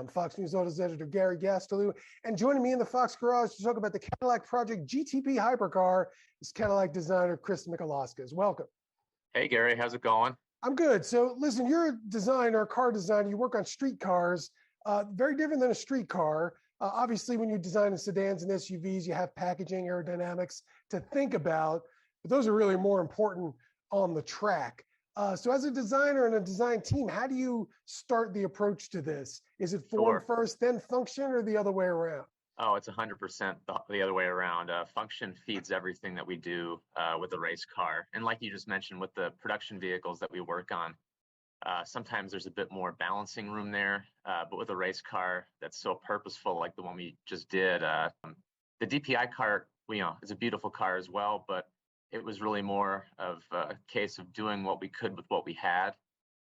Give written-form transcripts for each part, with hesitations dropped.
I'm Fox News Autos editor Gary Gastelou, and joining me in the Fox Garage to talk about the Cadillac Project GTP Hypercar is Cadillac designer Chris Michaelauskas. Welcome. Hey, Gary, how's it going? I'm good. So listen, you're a designer, car designer. You work on street cars, very different than a street car. Obviously, when you design sedans and SUVs, you have packaging, aerodynamics to think about, but those are really more important on the track. So as a designer and a design team, how do you start the approach to this? Is it form first, then function, or the other way around? Oh, it's 100% the other way around. Function feeds everything that we do with a race car. And like you just mentioned, with the production vehicles that we work on, sometimes there's a bit more balancing room there. But with a race car that's so purposeful, like the one we just did, the DPI car, is a beautiful car as well, but it was really more of a case of doing what we could with what we had.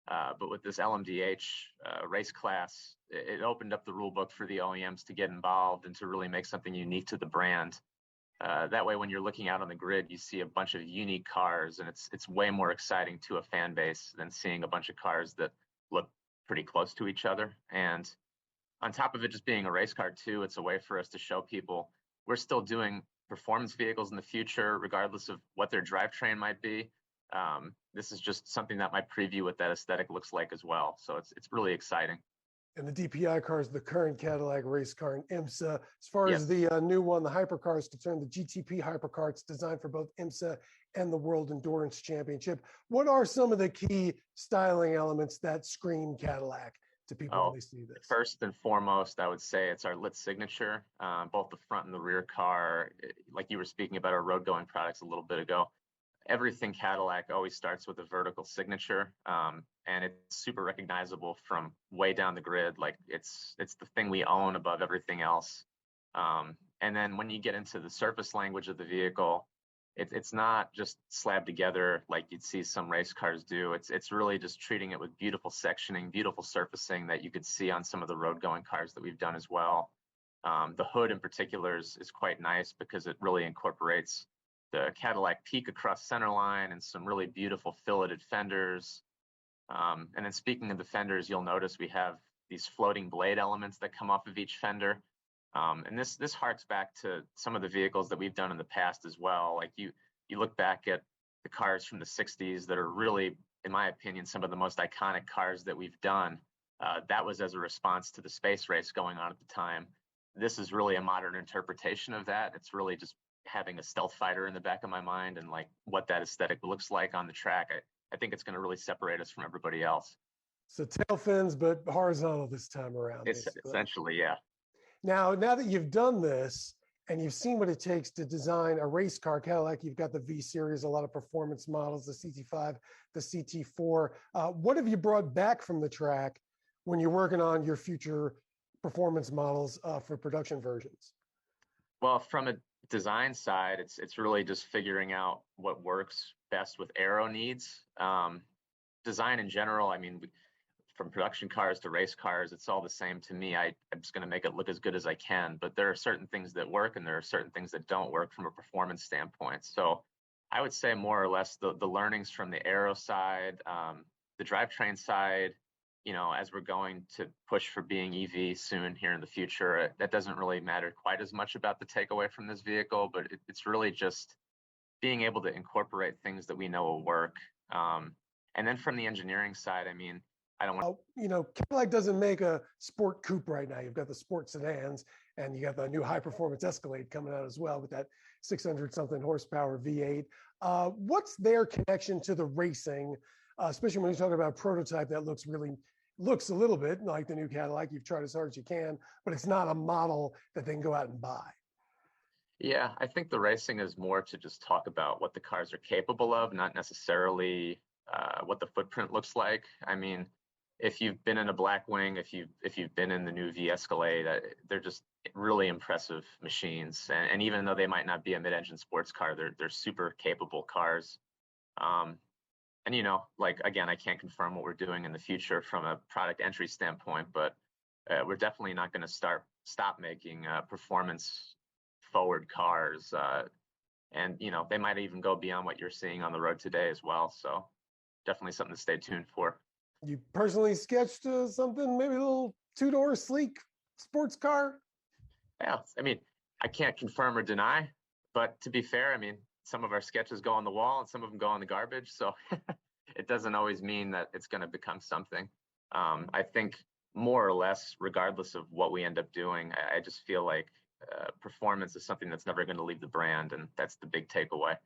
But with this LMDH race class, it opened up the rule book for the OEMs to get involved and to really make something unique to the brand. That way, when you're looking out on the grid, you see a bunch of unique cars, and it's way more exciting to a fan base than seeing a bunch of cars that look pretty close to each other. And on top of it just being a race car too, it's a way for us to show people we're still doing performance vehicles in the future, regardless of what their drivetrain might be. This is just something that might preview what that aesthetic looks like as well. So it's really exciting. And the DPI car is the current Cadillac race car in IMSA. As far as the new one, the Hypercar is concerned, the GTP Hypercar, it's designed for both IMSA and the World Endurance Championship. What are some of the key styling elements that scream Cadillac to people when they see this? First and foremost, I would say it's our lit signature, both the front and the rear car. Like you were speaking about our road going products a little bit ago. Everything Cadillac always starts with a vertical signature, and it's super recognizable from way down the grid. Like it's the thing we own above everything else. And then when you get into the surface language of the vehicle, it's not just slabbed together like you'd see some race cars do. It's really just treating it with beautiful sectioning, beautiful surfacing that you could see on some of the road going cars that we've done as well. The hood in particular is quite nice because it really incorporates the Cadillac peak across center line and some really beautiful filleted fenders. And then speaking of the fenders, you'll notice we have these floating blade elements that come off of each fender. And this harks back to some of the vehicles that we've done in the past as well. Like you look back at the cars from the 60s that are really, in my opinion, some of the most iconic cars that we've done. That was as a response to the space race going on at the time. This is really a modern interpretation of that. It's really just having a stealth fighter in the back of my mind and like what that aesthetic looks like on the track. I think it's going to really separate us from everybody else. So tail fins, but horizontal this time around. It's essentially, yeah. Now that you've done this and you've seen what it takes to design a race car, Cadillac, you've got the V Series, a lot of performance models, the CT5, the CT4. What have you brought back from the track when you're working on your future performance models for production versions? Well, from a design side, it's really just figuring out what works best with aero needs. Design in general, I mean, from production cars to race cars, it's all the same to me. I'm just going to make it look as good as I can, but there are certain things that work and there are certain things that don't work from a performance standpoint. So I would say more or less the learnings from the aero side, the drivetrain side, as we're going to push for being EV soon here in the future, that doesn't really matter quite as much about the takeaway from this vehicle, but it's really just being able to incorporate things that we know will work. And then from the engineering side, I mean, I don't want Cadillac doesn't make a sport coupe right now. You've got the sport sedans and you got the new high performance Escalade coming out as well with that 600 something horsepower V8. What's their connection to the racing, especially when you're talking about a prototype that looks a little bit like the new Cadillac? You've tried as hard as you can, but it's not a model that they can go out and buy. Yeah, I think the racing is more to just talk about what the cars are capable of, not necessarily what the footprint looks like. I mean, if you've been in a Blackwing, if you've been in the new V Escalade, they're just really impressive machines. And even though they might not be a mid-engine sports car, they're super capable cars. And like again, I can't confirm what we're doing in the future from a product entry standpoint, but we're definitely not going to stop making performance forward cars. And they might even go beyond what you're seeing on the road today as well. So definitely something to stay tuned for. You personally sketched something maybe a little two-door sleek sports car? Yeah, I mean, I can't confirm or deny, but to be fair, I mean, some of our sketches go on the wall and some of them go in the garbage. So it doesn't always mean that it's going to become something. I think more or less, regardless of what we end up doing, I just feel like performance is something that's never going to leave the brand. And that's the big takeaway.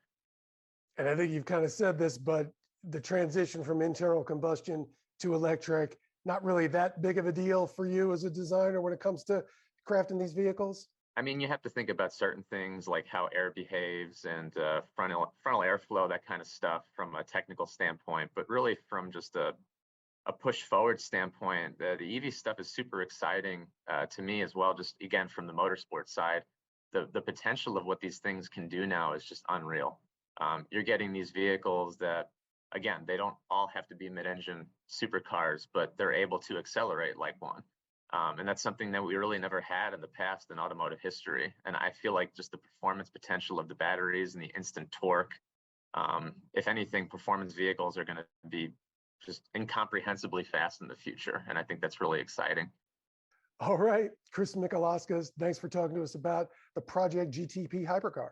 And I think you've kind of said this, but the transition from internal combustion to electric, not really that big of a deal for you as a designer when it comes to crafting these vehicles? I mean, you have to think about certain things like how air behaves and frontal airflow, that kind of stuff from a technical standpoint. But really, from just a push forward standpoint, the EV stuff is super exciting to me as well. Just again, from the motorsport side, the potential of what these things can do now is just unreal. You're getting these vehicles that, again, they don't all have to be mid-engine supercars, but they're able to accelerate like one. And that's something that we really never had in the past in automotive history. And I feel like just the performance potential of the batteries and the instant torque, if anything, performance vehicles are going to be just incomprehensibly fast in the future. And I think that's really exciting. All right, Chris Michalauskas, thanks for talking to us about the Project GTP Hypercar.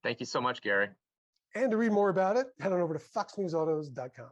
Thank you so much, Gary. And to read more about it, head on over to foxnewsautos.com.